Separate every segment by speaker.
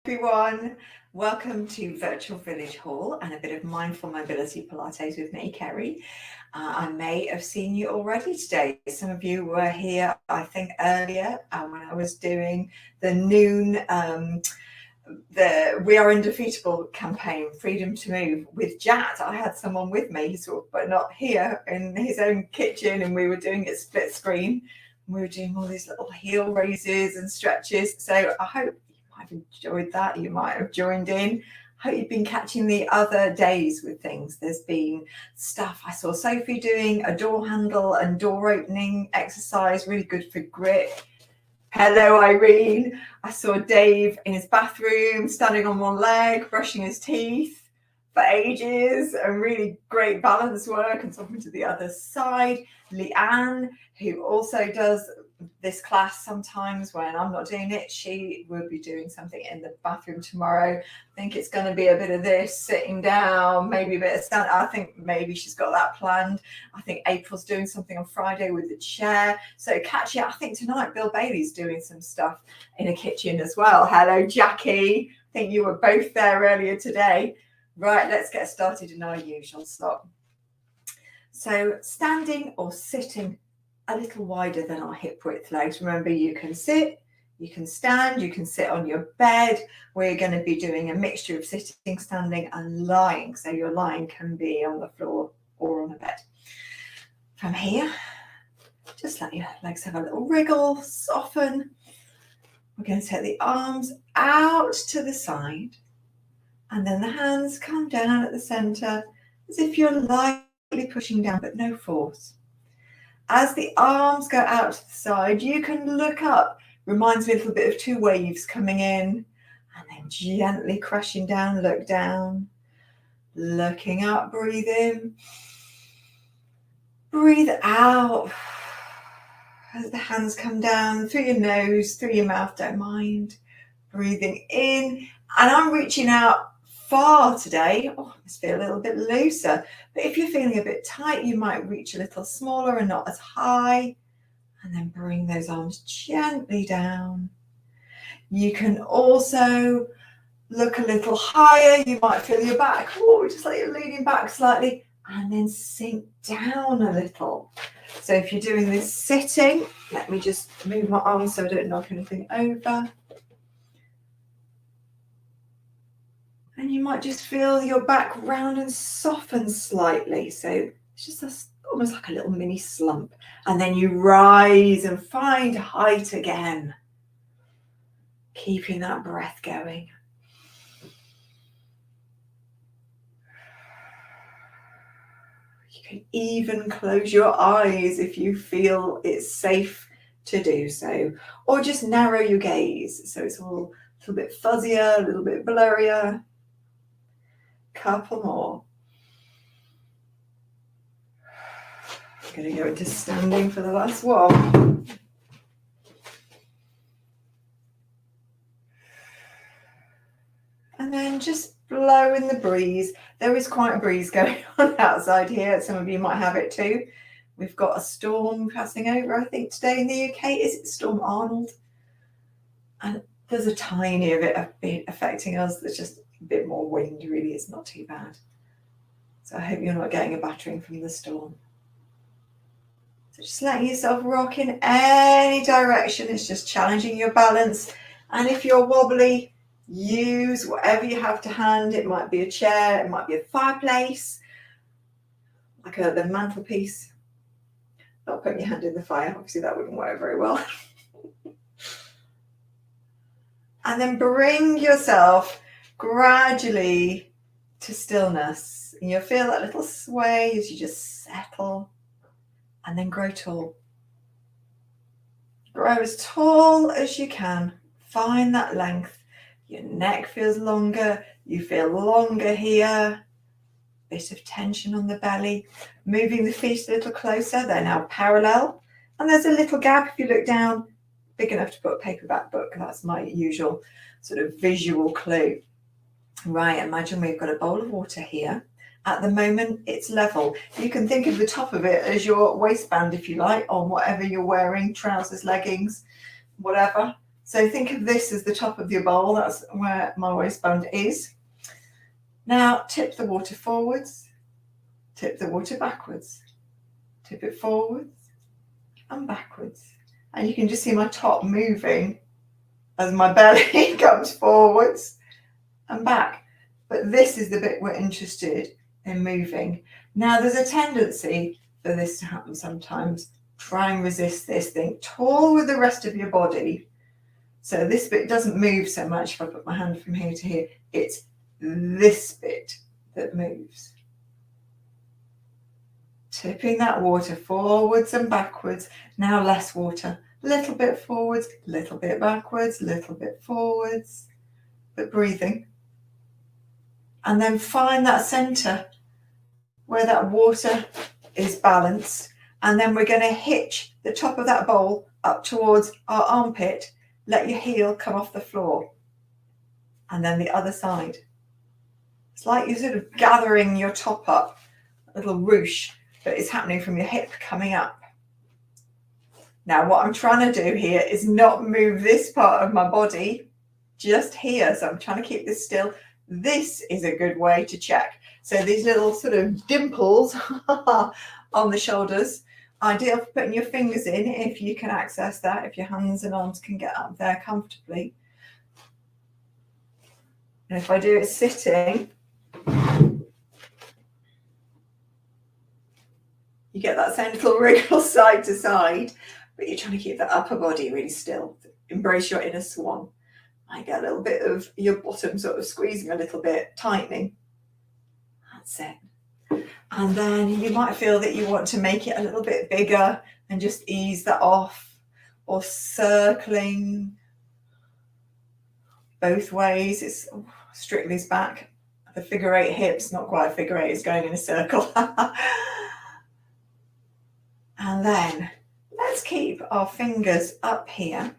Speaker 1: Everyone, welcome to Virtual Village Hall and a bit of mindful mobility Pilates with me, Kerry. I may have seen you already today. Some of you were here, I think, earlier when I was doing the noon, the We Are Undefeatable campaign, Freedom to Move, with Jat. I had someone with me, but not here, in his own kitchen, and we were doing it split screen. We were doing all these little heel raises and stretches. So I hope I've enjoyed that. You might have joined in. I hope you've been catching the other days with things. There's been stuff. I saw Sophie doing a door handle and door opening exercise, really good for grip. Hello, Irene. I saw Dave in his bathroom, standing on one leg, brushing his teeth for ages, and really great balance work, and talking to the other side. Leanne, who also does this class sometimes when I'm not doing it, she will be doing something in the bathroom tomorrow. I think it's going to be a bit of this, sitting down, maybe a bit of stand. I think maybe she's got that planned. I think April's doing something on Friday with the chair. So catch it. I think tonight Bill Bailey's doing some stuff in a kitchen as well. Hello, Jackie. I think you were both there earlier today. Right, let's get started in our usual slot. So standing or sitting a little wider than our hip width legs. Remember, you can sit, you can stand, you can sit on your bed. We're going to be doing a mixture of sitting, standing and lying. So your lying can be on the floor or on a bed. From here, just let your legs have a little wriggle, soften. We're going to take the arms out to the side, and then the hands come down at the center as if you're lightly pushing down, but no force. As the arms go out to the side, you can look up. Reminds me a little bit of two waves coming in and then gently crashing down. Look down, looking up, breathe in, breathe out. As the hands come down through your nose, through your mouth, don't mind. Breathing in, and I'm reaching out far today. I must feel a little bit looser, but if you're feeling a bit tight, you might reach a little smaller and not as high, and then bring those arms gently down. You can also look a little higher. You might feel your back, just like you're leaning back slightly, and then sink down a little. So if you're doing this sitting, let me just move my arms so I don't knock anything over. And you might just feel your back round and soften slightly. So it's just almost like a little mini slump. And then you rise and find height again. Keeping that breath going. You can even close your eyes if you feel it's safe to do so. Or just narrow your gaze. So it's all a little bit fuzzier, a little bit blurrier. Couple more. I'm going to go into standing for the last one. And then just blow in the breeze. There is quite a breeze going on outside here. Some of you might have it too. We've got a storm passing over, I think, today in the UK. Is it Storm Arnold? And there's a tiny bit affecting us. There's just a bit more wind, really. It's not too bad. So I hope you're not getting a battering from the storm. So just letting yourself rock in any direction. It's just challenging your balance. And if you're wobbly, use whatever you have to hand. It might be a chair, it might be a fireplace, like the mantelpiece. Not putting your hand in the fire, obviously that wouldn't work very well. And then bring yourself gradually to stillness. And you'll feel that little sway as you just settle and then grow tall. Grow as tall as you can. Find that length. Your neck feels longer. You feel longer here. Bit of tension on the belly. Moving the feet a little closer. They're now parallel. And there's a little gap if you look down, big enough to put a paperback book. That's my usual sort of visual clue. Right, imagine we've got a bowl of water here. At the moment, it's level. You can think of the top of it as your waistband, if you like, on whatever you're wearing, trousers, leggings, whatever. So think of this as the top of your bowl. That's where my waistband is. Now tip the water forwards, tip the water backwards, tip it forwards and backwards. And you can just see my top moving as my belly comes forwards and back. But this is the bit we're interested in moving. Now there's a tendency for this to happen sometimes. Try and resist this. Think tall with the rest of your body. So this bit doesn't move so much if I put my hand from here to here. It's this bit that moves. Tipping that water forwards and backwards. Now less water. Little bit forwards, little bit backwards, little bit forwards. But breathing. And then find that center where that water is balanced. And then we're going to hitch the top of that bowl up towards our armpit. Let your heel come off the floor. And then the other side. It's like you're sort of gathering your top up, a little ruche, but it's happening from your hip coming up. Now what I'm trying to do here is not move this part of my body, just here. So I'm trying to keep this still. This is a good way to check. So these little sort of dimples on the shoulders, ideal for putting your fingers in if you can access that, if your hands and arms can get up there comfortably. And if I do it sitting, you get that same little wriggle side to side, but you're trying to keep the upper body really still. Embrace your inner swan. I get a little bit of your bottom sort of squeezing a little bit, tightening. That's it. And then you might feel that you want to make it a little bit bigger and just ease that off, or circling both ways. It's strictly back. The figure eight hips, not quite a figure eight, it's going in a circle. And then let's keep our fingers up here.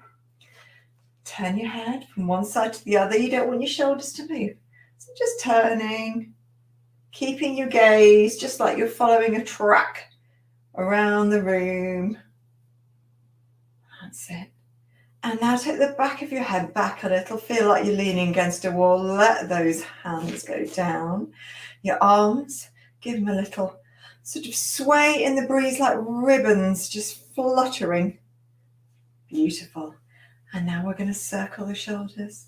Speaker 1: Turn your head from one side to the other. You don't want your shoulders to move. So just turning, keeping your gaze, just like you're following a track around the room. That's it. And now take the back of your head back a little. Feel like you're leaning against a wall. Let those hands go down. Your arms, give them a little sort of sway in the breeze like ribbons, just fluttering. Beautiful. And now we're going to circle the shoulders.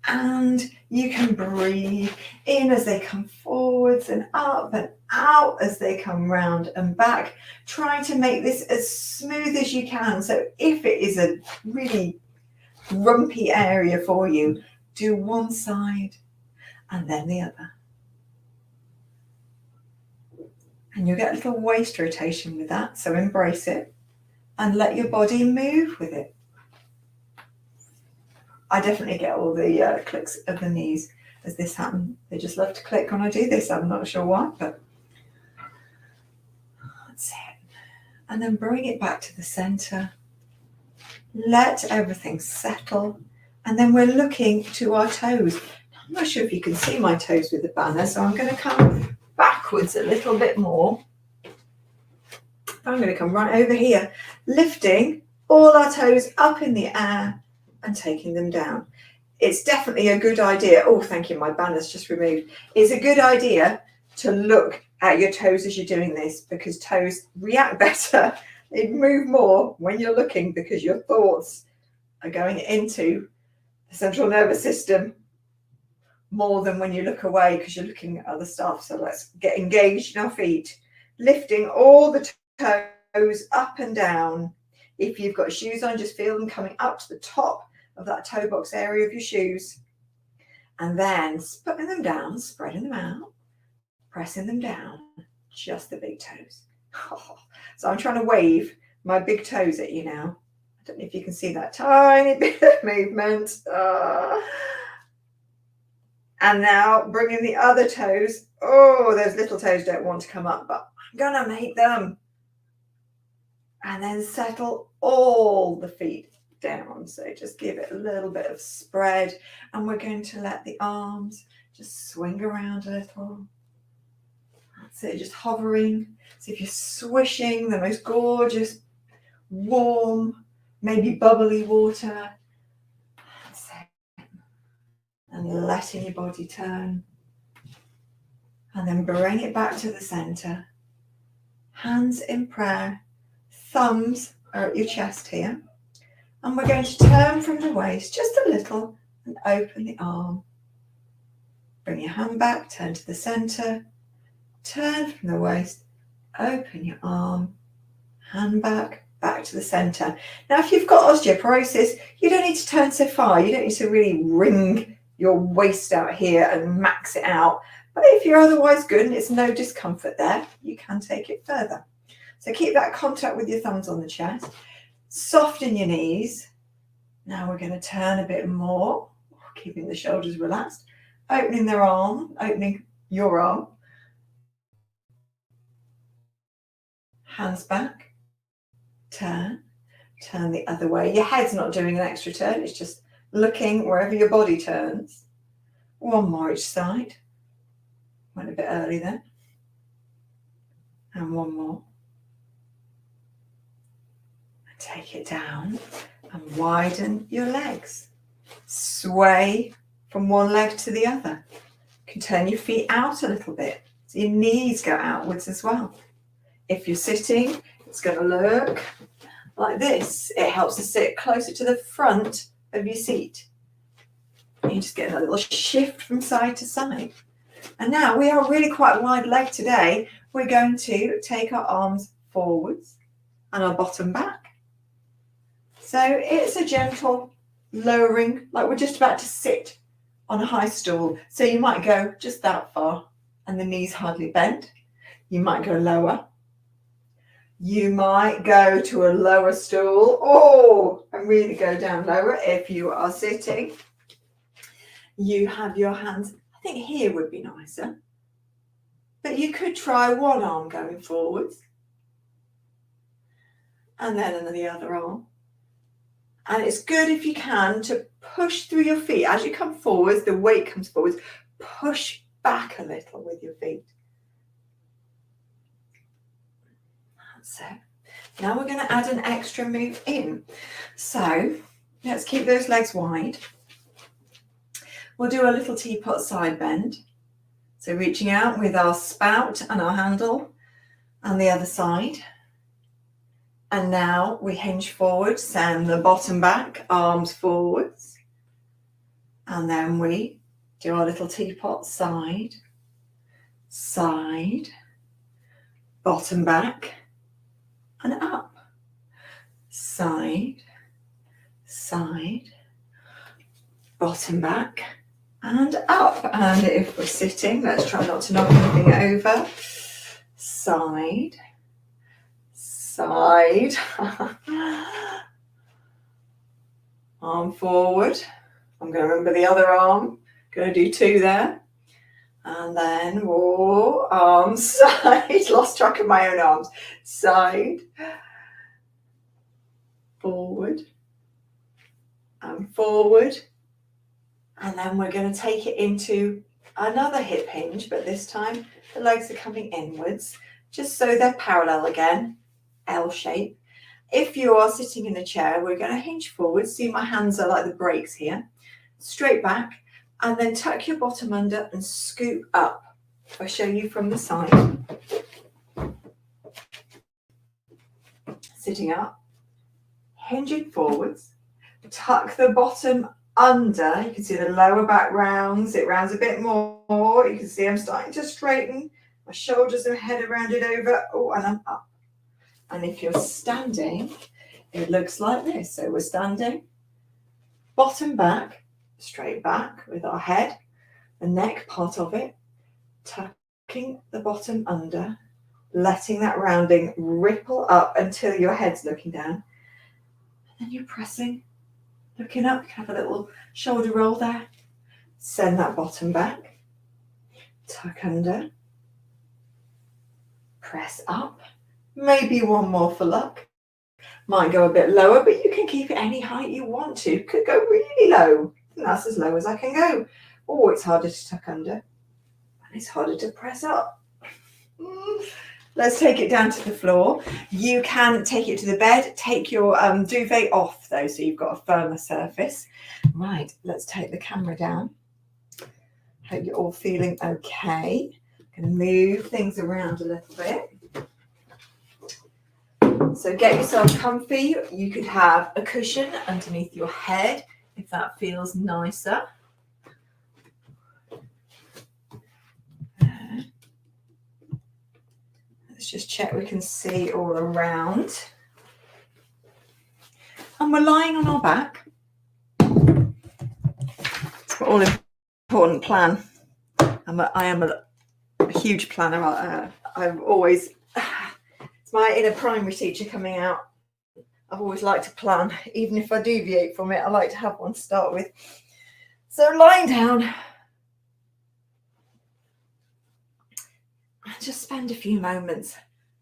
Speaker 1: And you can breathe in as they come forwards and up, and out as they come round and back. Try to make this as smooth as you can. So if it is a really rumpy area for you, do one side and then the other. And you'll get a little waist rotation with that. So embrace it and let your body move with it. I definitely get all the clicks of the knees as this happens. They just love to click when I do this. I'm not sure why, but that's it. And then bring it back to the center. Let everything settle. And then we're looking to our toes. I'm not sure if you can see my toes with the banner, so I'm going to come backwards a little bit more. I'm going to come right over here, lifting all our toes up in the air and taking them down. It's definitely a good idea. Oh, thank you, my banner's just removed. It's a good idea to look at your toes as you're doing this, because toes react better. They move more when you're looking, because your thoughts are going into the central nervous system more than when you look away, because you're looking at other stuff. So let's get engaged in our feet, lifting all the toes up and down. If you've got shoes on, just feel them coming up to the top of that toe box area of your shoes, and then putting them down, spreading them out, pressing them down, just the big toes. So I'm trying to wave my big toes at you now. I don't know if you can see that tiny bit of movement. And now bringing the other toes. Oh, those little toes don't want to come up, but I'm gonna make them. And then settle all the feet down. So just give it a little bit of spread, and we're going to let the arms just swing around a little. That's it, just hovering. So if you're swishing the most gorgeous warm, maybe bubbly water. That's it. And letting your body turn. And then bring it back to the center. Hands in prayer. Thumbs are at your chest here. And we're going to turn from the waist just a little and open the arm. Bring your hand back, turn to the center. Turn from the waist, open your arm, hand back, back to the center. Now, if you've got osteoporosis, you don't need to turn so far. You don't need to really wring your waist out here and max it out. But if you're otherwise good and it's no discomfort there, you can take it further. So keep that contact with your thumbs on the chest. Soften your knees. Now we're going to turn a bit more, keeping the shoulders relaxed. Opening your arm. Hands back. Turn the other way. Your head's not doing an extra turn. It's just looking wherever your body turns. One more each side. Went a bit early then. And one more. And take it down and widen your legs. Sway from one leg to the other. You can turn your feet out a little bit so your knees go outwards as well. If you're sitting, it's going to look like this. It helps to sit closer to the front of your seat. You just get a little shift from side to side. And now we are really quite wide leg today. We're going to take our arms forwards and our bottom back. So it's a gentle lowering, like we're just about to sit on a high stool. So you might go just that far and the knees hardly bend. You might go lower. You might go to a lower stool, and really go down lower if you are sitting. You have your hands, I think here would be nicer, but you could try one arm going forwards and then the other arm. And it's good if you can to push through your feet. As you come forwards, the weight comes forwards, push back a little with your feet. So now we're going to add an extra move in. So let's keep those legs wide. We'll do a little teapot side bend. So reaching out with our spout and our handle and the other side. And now we hinge forward, send the bottom back, arms forwards. And then we do our little teapot side, side, bottom back, and up. Side, side, bottom back, and up. And if we're sitting, let's try not to knock anything over. Side, side, arm forward. I'm going to remember the other arm. Going to do two there. And then, arms, side. Lost track of my own arms. Side, forward, and forward. And then we're going to take it into another hip hinge, but this time the legs are coming inwards, just so they're parallel again, L shape. If you are sitting in a chair, we're going to hinge forward. See, my hands are like the brakes here. Straight back, and then tuck your bottom under and scoop up. I'll show you from the side. Sitting up, hinging forwards, tuck the bottom under. You can see the lower back rounds. It rounds a bit more. You can see I'm starting to straighten. My shoulders are head rounded over. And I'm up. And if you're standing, it looks like this. So we're standing, bottom back, straight back with our head, the neck part of it, tucking the bottom under, letting that rounding ripple up until your head's looking down. And then you're pressing, looking up. You can have a little shoulder roll there. Send that bottom back, tuck under, press up. Maybe one more for luck. Might go a bit lower, but you can keep it any height you want to. Could go really low. And that's as low as I can go. It's harder to tuck under. And it's harder to press up. Let's take it down to the floor. You can take it to the bed. Take your duvet off though, so you've got a firmer surface. Right, let's take the camera down. Hope you're all feeling okay. I'm going to move things around a little bit. So get yourself comfy. You could have a cushion underneath your head if that feels nicer. Let's just check we can see all around. And we're lying on our back. It's an all-important plan. I am a huge planner. I've always, it's my inner primary teacher coming out. I've always liked to plan, even if I deviate from it. I like to have one to start with. So lying down, and just spend a few moments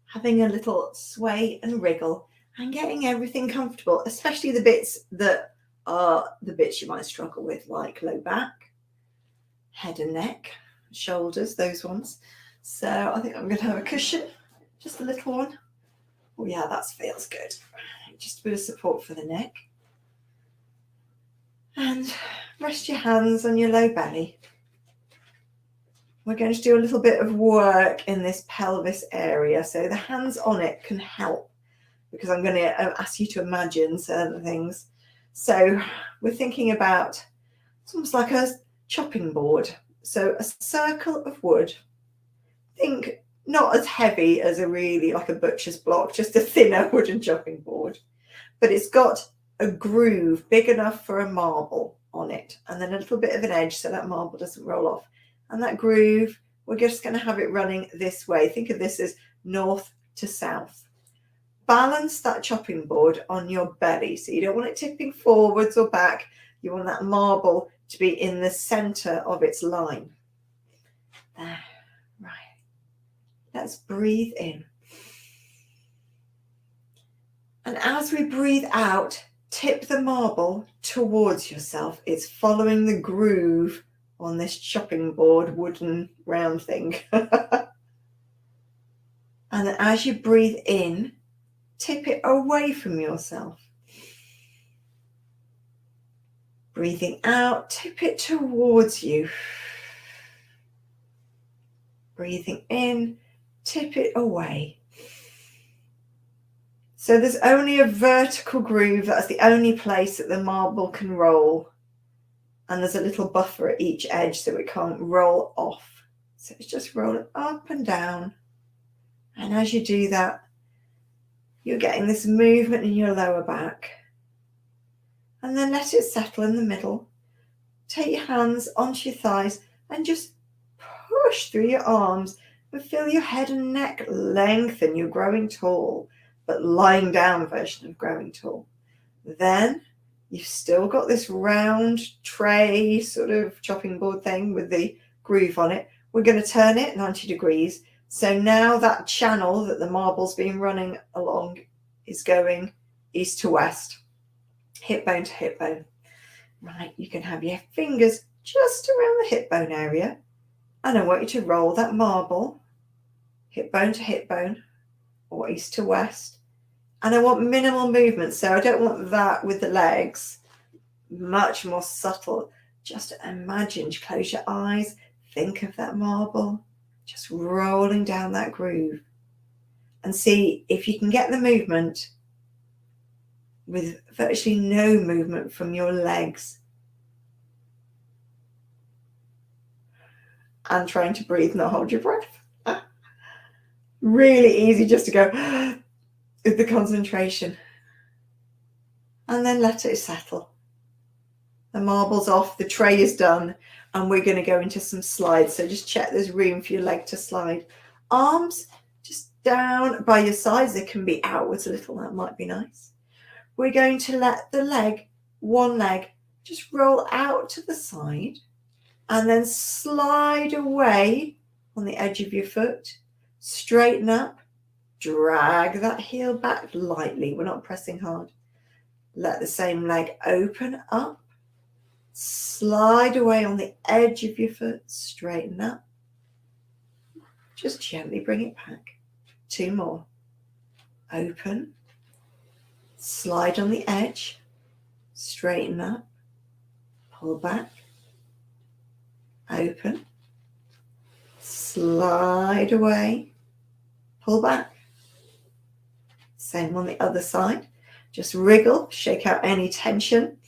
Speaker 1: having a little sway and wriggle and getting everything comfortable, especially the bits that are the bits you might struggle with, like low back, head and neck, shoulders, those ones. So I think I'm going to have a cushion, just a little one. Oh yeah, that feels good. Just a bit of support for the neck. And rest your hands on your low belly. We're going to do a little bit of work in this pelvis area. So the hands on it can help, because I'm going to ask you to imagine certain things. So we're thinking about, it's almost like a chopping board. So a circle of wood. Think not as heavy as a really like a butcher's block, just a thinner wooden chopping board. But it's got a groove big enough for a marble on it, and then a little bit of an edge so that marble doesn't roll off. And that groove, we're just going to have it running this way. Think of this as north to south. Balance that chopping board on your belly. So you don't want it tipping forwards or back. You want that marble to be in the center of its line. There, right. Let's breathe in. And as we breathe out, tip the marble towards yourself. It's following the groove on this chopping board, wooden round thing. And then as you breathe in, tip it away from yourself. Breathing out, tip it towards you. Breathing in, tip it away. So there's only a vertical groove. That's the only place that the marble can roll. And there's a little buffer at each edge so it can't roll off. So it's just rolling up and down. And as you do that, you're getting this movement in your lower back. And then let it settle in the middle. Take your hands onto your thighs and just push through your arms and feel your head and neck lengthen. You're growing tall, but lying down version of growing tall. Then you've still got this round tray sort of chopping board thing with the groove on it. We're going to turn it 90 degrees. So now that channel that the marble's been running along is going east to west, hip bone to hip bone. Right, you can have your fingers just around the hip bone area. And I want you to roll that marble, hip bone to hip bone, or east to west. And I want minimal movement. So I don't want that with the legs. Much more subtle. Just imagine, close your eyes, think of that marble, just rolling down that groove. And see if you can get the movement with virtually no movement from your legs. And trying to breathe, not hold your breath. Really easy just to go with the concentration. And then let it settle. The marble's off, the tray is done, and we're going to go into some slides. So just check there's room for your leg to slide. Arms just down by your sides. They can be outwards a little, that might be nice. We're going to let the leg, one leg, just roll out to the side and then slide away on the edge of your foot. Straighten up, drag that heel back lightly. We're not pressing hard. Let the same leg open up, slide away on the edge of your foot, straighten up. Just gently bring it back. 2 more. Open. Slide on the edge. Straighten up. Pull back. Open. Slide away. Pull back. Same on the other side. Just wriggle. Shake out any tension.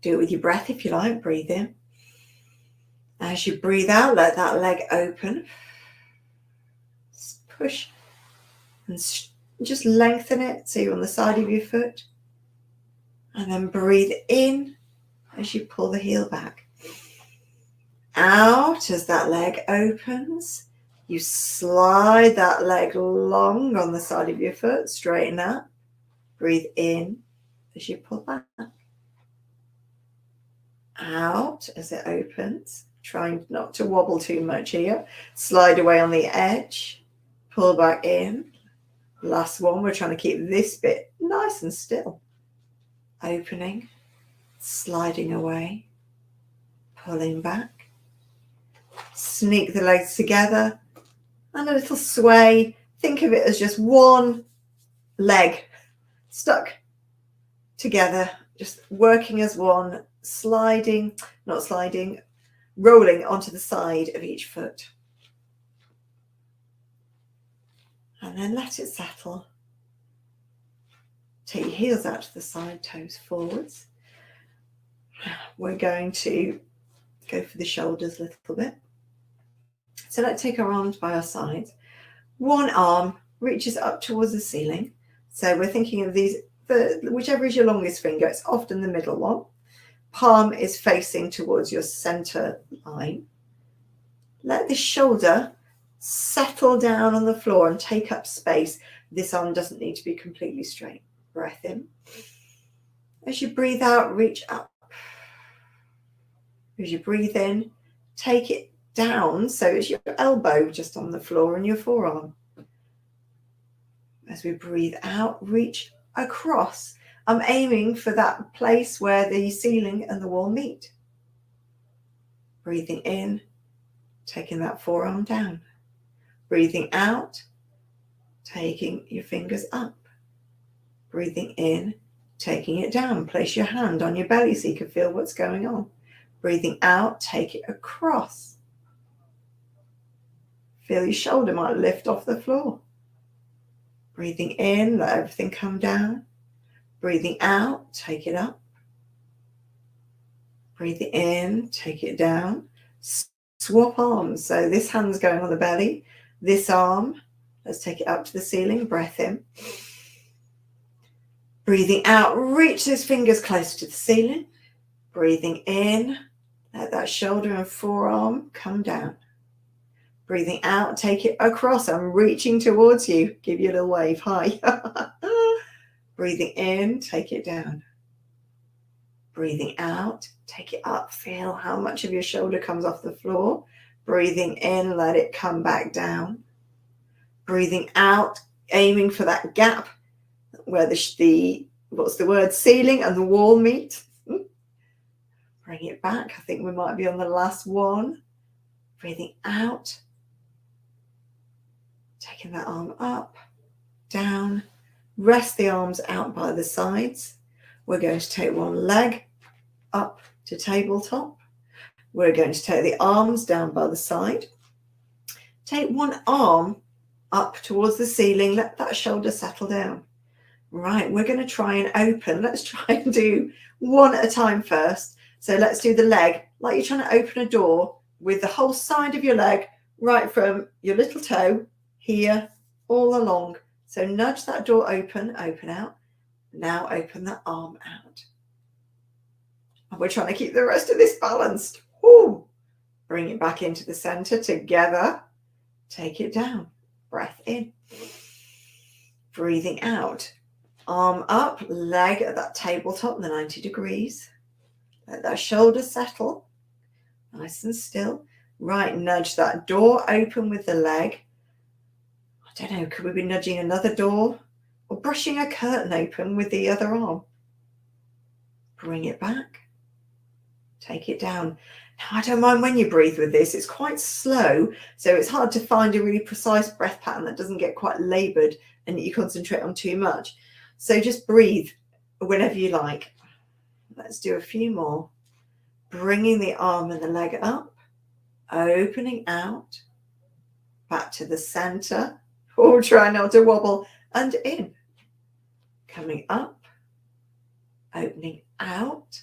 Speaker 1: Do it with your breath if you like. Breathe in. As you breathe out, let that leg open. Just push and just lengthen it so you're on the side of your foot. And then breathe in as you pull the heel back. Out as that leg opens. You slide that leg long on the side of your foot. Straighten up. Breathe in as you pull back. Out as it opens. Trying not to wobble too much here. Slide away on the edge. Pull back in. Last one. We're trying to keep this bit nice and still. Opening. Sliding away. Pulling back. Sneak the legs together. And a little sway. Think of it as just one leg stuck together. Just working as one. Sliding. Not sliding. Rolling onto the side of each foot. And then let it settle. Take your heels out to the side, toes forwards. We're going to go for the shoulders a little bit. So let's take our arms by our sides. One arm reaches up towards the ceiling. So we're thinking of these, whichever is your longest finger, it's often the middle one. Palm is facing towards your center line. Let the shoulder settle down on the floor and take up space. This arm doesn't need to be completely straight. Breath in. As you breathe out, reach up. As you breathe in, take it down so it's your elbow just on the floor and your forearm. As we breathe out, reach across. I'm aiming for that place where the ceiling and the wall meet. Breathing in, taking that forearm down. Breathing out, taking your fingers up. Breathing in, taking it down. Place your hand on your belly so you can feel what's going on. Breathing out, take it across. Feel your shoulder might lift off the floor. Breathing in, let everything come down. Breathing out, take it up. Breathing in, take it down. Swap arms. So this hand's going on the belly. This arm, let's take it up to the ceiling. Breath in. Breathing out, reach those fingers closer to the ceiling. Breathing in, let that shoulder and forearm come down. Breathing out, take it across. I'm reaching towards you. Give you a little wave. Hi. Breathing in, take it down. Breathing out, take it up. Feel how much of your shoulder comes off the floor. Breathing in, let it come back down. Breathing out, aiming for that gap where the what's the word, ceiling and the wall meet. Bring it back. I think we might be on the last one. Breathing out. Taking that arm up, down. Rest the arms out by the sides. We're going to take one leg up to tabletop. We're going to take the arms down by the side. Take one arm up towards the ceiling. Let that shoulder settle down. Right, we're going to try and open. Let's try and do one at a time first. So let's do the leg like you're trying to open a door with the whole side of your leg right from your little toe here all along. So nudge that door open, open out. Now open the arm out. And we're trying to keep the rest of this balanced. Ooh. Bring it back into the center together. Take it down. Breath in. Breathing out. Arm up, leg at that tabletop, the 90 degrees. Let that shoulder settle. Nice and still. Right, nudge that door open with the leg. I don't know, could we be nudging another door or brushing a curtain open with the other arm? Bring it back. Take it down. Now, I don't mind when you breathe with this. It's quite slow, so it's hard to find a really precise breath pattern that doesn't get quite laboured and you concentrate on too much. So just breathe whenever you like. Let's do a few more. Bringing the arm and the leg up, opening out, back to the centre, or try not to wobble, and in. Coming up, opening out,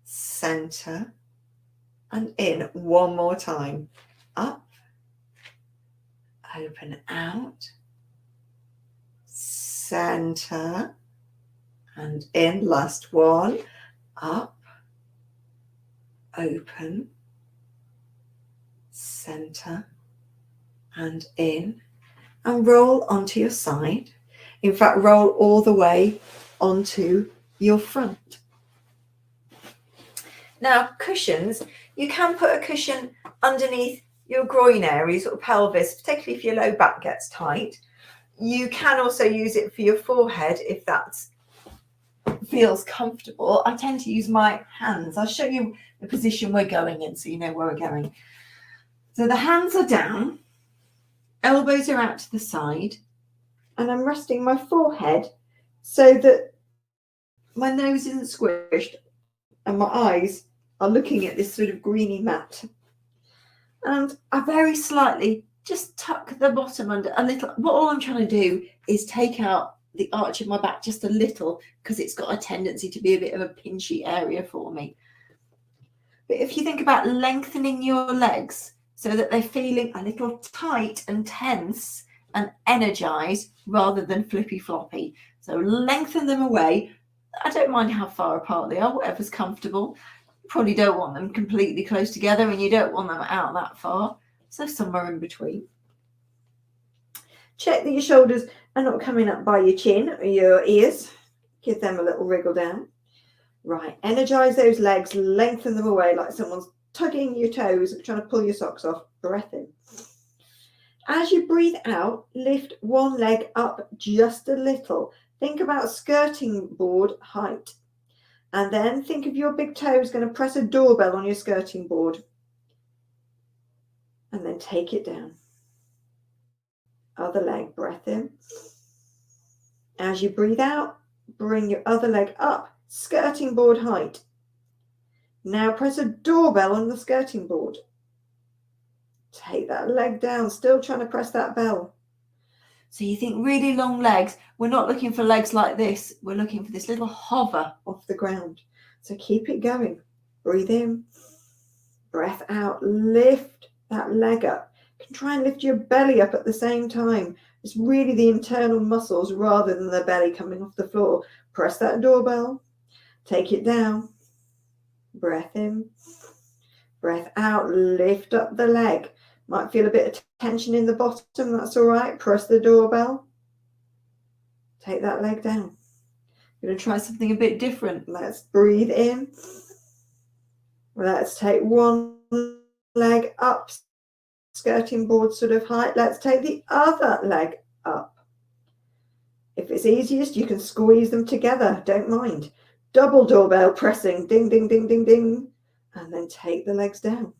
Speaker 1: centre, and in. One more time. Up, open out, centre, and in. Last one. Up, open, centre, and in. And roll onto your side. In fact, roll all the way onto your front. Now, cushions, you can put a cushion underneath your groin areas or pelvis, particularly if your low back gets tight. You can also use it for your forehead if that feels comfortable. I tend to use my hands. I'll show you the position we're going in so you know where we're going. So the hands are down, elbows are out to the side, and I'm resting my forehead so that my nose isn't squished and my eyes are looking at this sort of greeny mat. And I very slightly just tuck the bottom under a little. What all I'm trying to do is take out the arch of my back just a little because it's got a tendency to be a bit of a pinchy area for me. But if you think about lengthening your legs so that they're feeling a little tight and tense and energized rather than flippy floppy. So lengthen them away. I don't mind how far apart they are, whatever's comfortable. You probably don't want them completely close together and you don't want them out that far. So somewhere in between. Check that your shoulders are not coming up by your chin or your ears. Give them a little wriggle down. Right, energize those legs, lengthen them away like someone's tugging your toes, trying to pull your socks off. Breath in. As you breathe out, lift one leg up just a little. Think about skirting board height. And then think of your big toes going to press a doorbell on your skirting board. And then take it down. Other leg, breath in. As you breathe out, bring your other leg up, skirting board height. Now press a doorbell on the skirting board. Take that leg down, still trying to press that bell. So you think really long legs, we're not looking for legs like this. We're looking for this little hover off the ground. So keep it going. Breathe in, breath out, lift that leg up. You can try and lift your belly up at the same time. It's really the internal muscles rather than the belly coming off the floor. Press that doorbell, take it down. Breath in, breath out, lift up the leg. Might feel a bit of tension in the bottom, that's all right. Press the doorbell. Take that leg down. We're going to try something a bit different. Let's breathe in. Let's take one leg up, skirting board sort of height. Let's take the other leg up. If it's easiest, you can squeeze them together. Don't mind. Double doorbell pressing. Ding, ding, ding, ding, ding. And then take the legs down.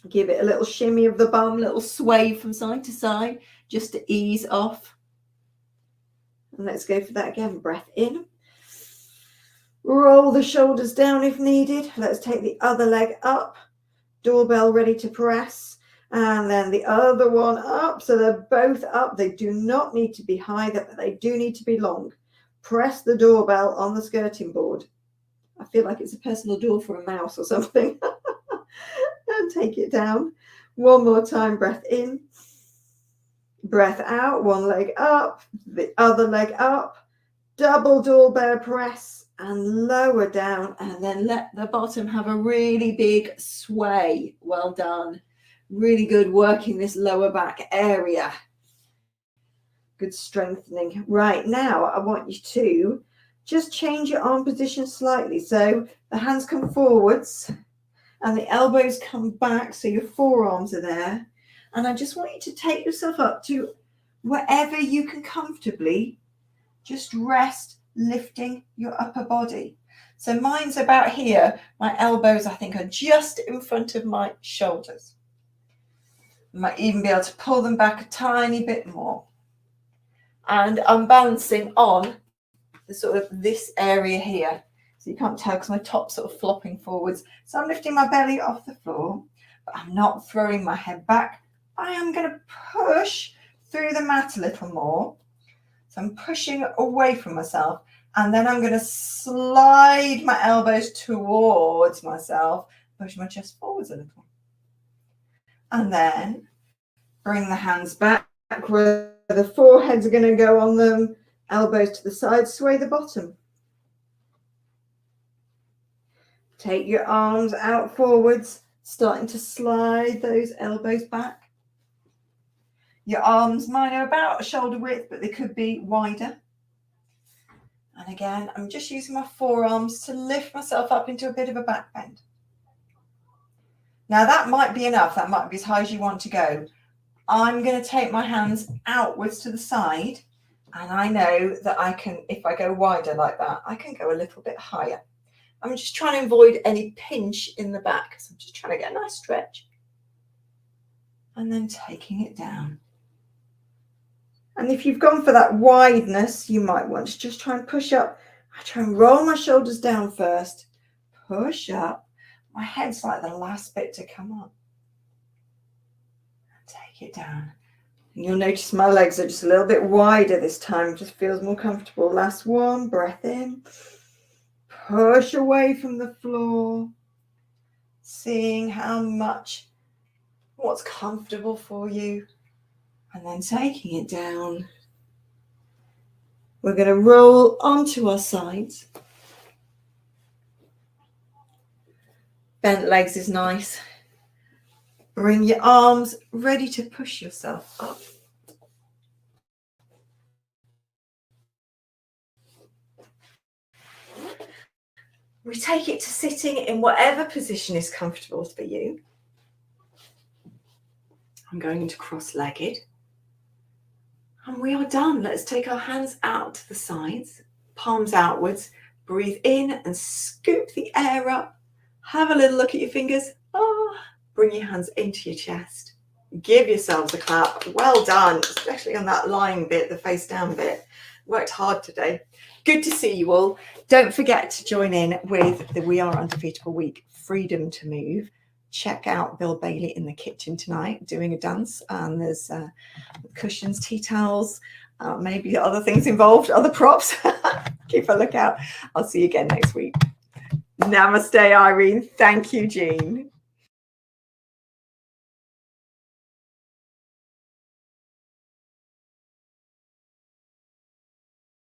Speaker 1: Give it a little shimmy of the bum, little sway from side to side, just to ease off. And let's go for that again. Breath in. Roll the shoulders down if needed. Let's take the other leg up. Doorbell ready to press. And then the other one up. So they're both up. They do not need to be high, but they do need to be long. Press the doorbell on the skirting board. I feel like it's a personal door for a mouse or something. And take it down. One more time, breath in. Breath out, one leg up, the other leg up. Double doorbell press and lower down. And then let the bottom have a really big sway. Well done. Really good working this lower back area. Good strengthening. Right, now I want you to just change your arm position slightly. So the hands come forwards and the elbows come back, so your forearms are there. And I just want you to take yourself up to wherever you can comfortably just rest, lifting your upper body. So mine's about here. My elbows, I think, are just in front of my shoulders. I might even be able to pull them back a tiny bit more. And I'm balancing on the sort of this area here. So you can't tell because my top's sort of flopping forwards. So I'm lifting my belly off the floor, but I'm not throwing my head back. I am going to push through the mat a little more. So I'm pushing away from myself, and then I'm going to slide my elbows towards myself, push my chest forwards a little. And then bring the hands back where the foreheads are going to go on them, elbows to the side, sway the bottom. Take your arms out forwards, starting to slide those elbows back. Your arms, mine are about shoulder width, but they could be wider. And again, I'm just using my forearms to lift myself up into a bit of a back bend. Now that might be enough. That might be as high as you want to go. I'm going to take my hands outwards to the side. And I know that I can, if I go wider like that, I can go a little bit higher. I'm just trying to avoid any pinch in the back. So I'm just trying to get a nice stretch. And then taking it down. And if you've gone for that wideness, you might want to just try and push up. I try and roll my shoulders down first. Push up. My head's like the last bit to come up. And take it down. And you'll notice my legs are just a little bit wider this time. It just feels more comfortable. Last one. Breath in. Push away from the floor. Seeing how much, what's comfortable for you. And then taking it down. We're going to roll onto our sides. Bent legs is nice. Bring your arms ready to push yourself up. We take it to sitting in whatever position is comfortable for you. I'm going into cross-legged. And we are done. Let's take our hands out to the sides, palms outwards. Breathe in and scoop the air up. Have a little look at your fingers. Bring your hands into your chest. Give yourselves a clap. Well done, especially on that lying bit, the face down bit. Worked hard today. Good to see you all. Don't forget to join in with the We Are Undefeatable Week Freedom to Move. Check out Bill Bailey in the kitchen tonight doing a dance, and there's cushions, tea towels, maybe other things involved, other props. Keep a lookout. I'll see you again next week. Namaste, Irene. Thank you, Jean.